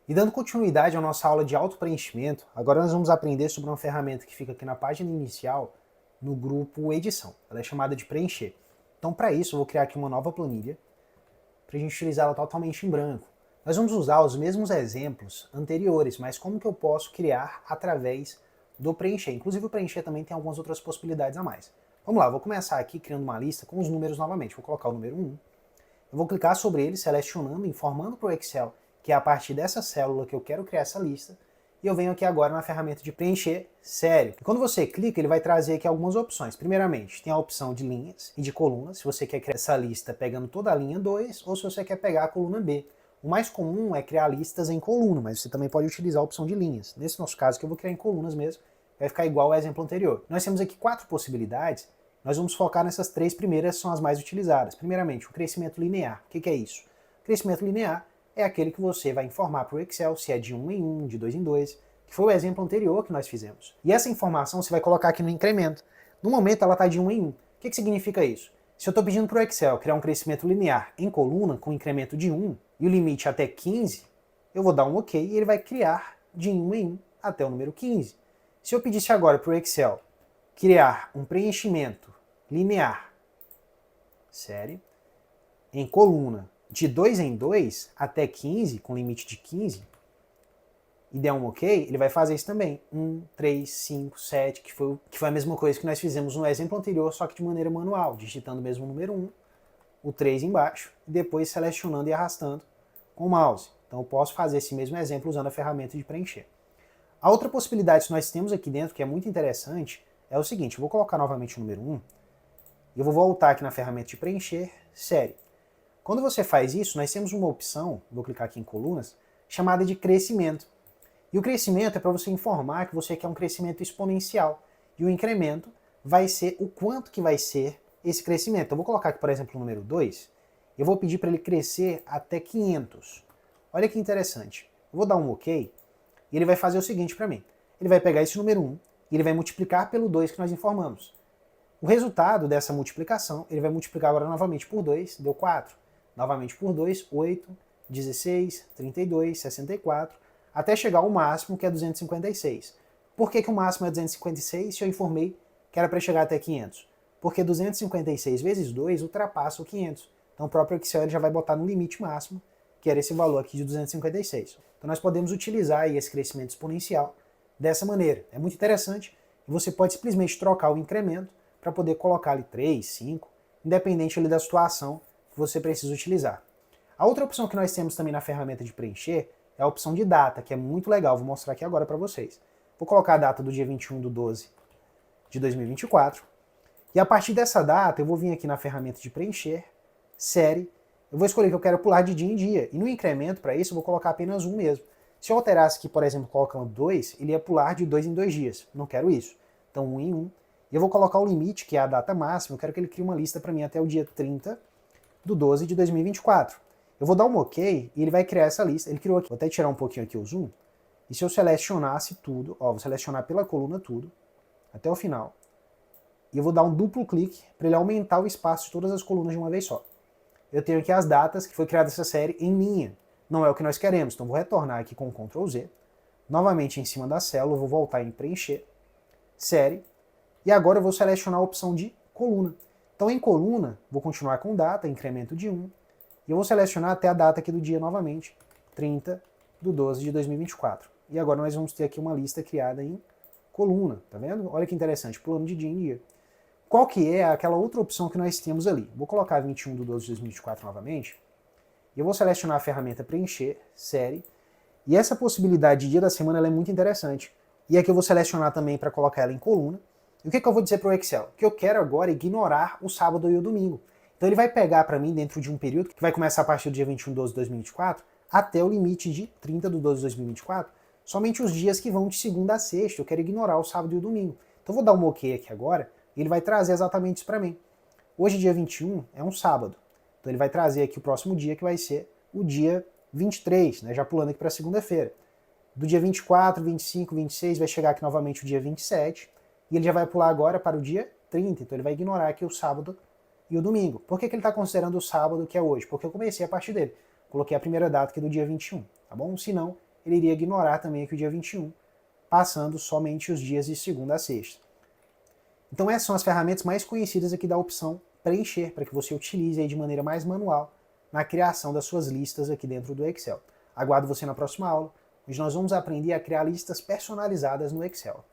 E dando continuidade à nossa aula de auto-preenchimento, agora nós vamos aprender sobre uma ferramenta que fica aqui na página inicial, no grupo Edição. Ela é chamada de Preencher. Então, para isso, eu vou criar aqui uma nova planilha, para a gente utilizá-la totalmente em branco. Nós vamos usar os mesmos exemplos anteriores, mas como que eu posso criar através do Preencher? Inclusive, o Preencher também tem algumas outras possibilidades a mais. Vamos lá, vou começar aqui criando uma lista com os números novamente. Vou colocar o número 1. Eu vou clicar sobre ele, selecionando, informando para o Excel que é a partir dessa célula que eu quero criar essa lista, e eu venho aqui agora na ferramenta de preencher série. E quando você clica, ele vai trazer aqui algumas opções. Primeiramente, tem a opção de linhas e de colunas, se você quer criar essa lista pegando toda a linha 2, ou se você quer pegar a coluna B. O mais comum é criar listas em coluna, mas você também pode utilizar a opção de linhas. Nesse nosso caso, que eu vou criar em colunas mesmo, vai ficar igual ao exemplo anterior. Nós temos aqui 4 possibilidades, nós vamos focar nessas 3 primeiras, são as mais utilizadas. Primeiramente, o crescimento linear. O que é isso? O crescimento linear é aquele que você vai informar para o Excel se é de 1 em 1, de 2 em 2, que foi o exemplo anterior que nós fizemos. E essa informação você vai colocar aqui no incremento. No momento ela está de 1 em 1. O que significa isso? Se eu estou pedindo para o Excel criar um crescimento linear em coluna com incremento de 1 e o limite até 15, eu vou dar um OK e ele vai criar de 1 em 1 até o número 15. Se eu pedisse agora para o Excel criar um preenchimento linear, série, em coluna, de 2 em 2 até 15, com limite de 15, e der um OK, ele vai fazer isso também. 1, 3, 5, 7, que foi a mesma coisa que nós fizemos no exemplo anterior, só que de maneira manual, digitando mesmo o número 1, o 3 embaixo, e depois selecionando e arrastando com o mouse. Então eu posso fazer esse mesmo exemplo usando a ferramenta de preencher. A outra possibilidade que nós temos aqui dentro, que é muito interessante, é o seguinte: eu vou colocar novamente o número 1, e eu vou voltar aqui na ferramenta de preencher, série. Quando você faz isso, nós temos uma opção, vou clicar aqui em colunas, chamada de crescimento. E o crescimento é para você informar que você quer um crescimento exponencial. E o incremento vai ser o quanto que vai ser esse crescimento. Eu vou colocar aqui, por exemplo, o número 2, eu vou pedir para ele crescer até 500. Olha que interessante. Eu vou dar um OK, e ele vai fazer o seguinte para mim. Ele vai pegar esse número 1, e ele vai multiplicar pelo 2 que nós informamos. O resultado dessa multiplicação, ele vai multiplicar agora novamente por 2, deu 4. Novamente por 2, 8, 16, 32, 64, até chegar ao máximo, que é 256. Por que o máximo é 256 se eu informei que era para chegar até 500? Porque 256 vezes 2 ultrapassa o 500. Então o próprio Excel ele já vai botar no limite máximo, que era esse valor aqui de 256. Então nós podemos utilizar aí esse crescimento exponencial dessa maneira. É muito interessante e você pode simplesmente trocar o incremento para poder colocar ali 3, 5, independente ali da situação que você precisa utilizar. A outra opção que nós temos também na ferramenta de preencher é a opção de data, que é muito legal, vou mostrar aqui agora para vocês. Vou colocar a data do dia 21/12 de 2024, e a partir dessa data eu vou vir aqui na ferramenta de preencher, série, eu vou escolher que eu quero pular de dia em dia, e no incremento para isso eu vou colocar apenas 1 mesmo. Se eu alterasse aqui, por exemplo, colocando 2, ele ia pular de 2 em 2 dias, não quero isso. Então 1 em 1, e eu vou colocar o limite, que é a data máxima, eu quero que ele crie uma lista para mim até o dia 30/12 de 2024. Eu vou dar um OK e ele vai criar essa lista. Ele criou aqui. Vou até tirar um pouquinho aqui o zoom. E se eu selecionasse tudo, ó, vou selecionar pela coluna tudo, até o final. E eu vou dar um duplo clique para ele aumentar o espaço de todas as colunas de uma vez só. Eu tenho aqui as datas que foi criada essa série em linha. Não é o que nós queremos, então vou retornar aqui com o Ctrl Z. Novamente em cima da célula, vou voltar em preencher, série. E agora eu vou selecionar a opção de coluna. Então em coluna, vou continuar com data, incremento de 1. E eu vou selecionar até a data aqui do dia novamente, 30/12 de 2024. E agora nós vamos ter aqui uma lista criada em coluna, tá vendo? Olha que interessante, pulando de dia em dia. Qual que é aquela outra opção que nós temos ali? Vou colocar 21/12 de 2024 novamente, e eu vou selecionar a ferramenta preencher, série, e essa possibilidade de dia da semana ela é muito interessante. E aqui eu vou selecionar também para colocar ela em coluna. E o que eu vou dizer para o Excel? Que eu quero agora ignorar o sábado e o domingo. Então ele vai pegar para mim dentro de um período que vai começar a partir do dia 21/12 de 2024 até o limite de 30/12 de 2024, somente os dias que vão de segunda a sexta. Eu quero ignorar o sábado e o domingo. Então eu vou dar um OK aqui agora e ele vai trazer exatamente isso para mim. Hoje, dia 21, é um sábado. Então ele vai trazer aqui o próximo dia, que vai ser o dia 23, né, já pulando aqui para segunda-feira. Do dia 24, 25, 26 vai chegar aqui novamente o dia 27 e ele já vai pular agora para o dia 30. Então ele vai ignorar aqui o sábado e o domingo. Por que ele está considerando o sábado, que é hoje? Porque eu comecei a partir dele. Coloquei a primeira data, que é do dia 21, tá bom? Se não, ele iria ignorar também aqui o dia 21, passando somente os dias de segunda a sexta. Então essas são as ferramentas mais conhecidas aqui da opção preencher, para que você utilize aí de maneira mais manual na criação das suas listas aqui dentro do Excel. Aguardo você na próxima aula, onde nós vamos aprender a criar listas personalizadas no Excel.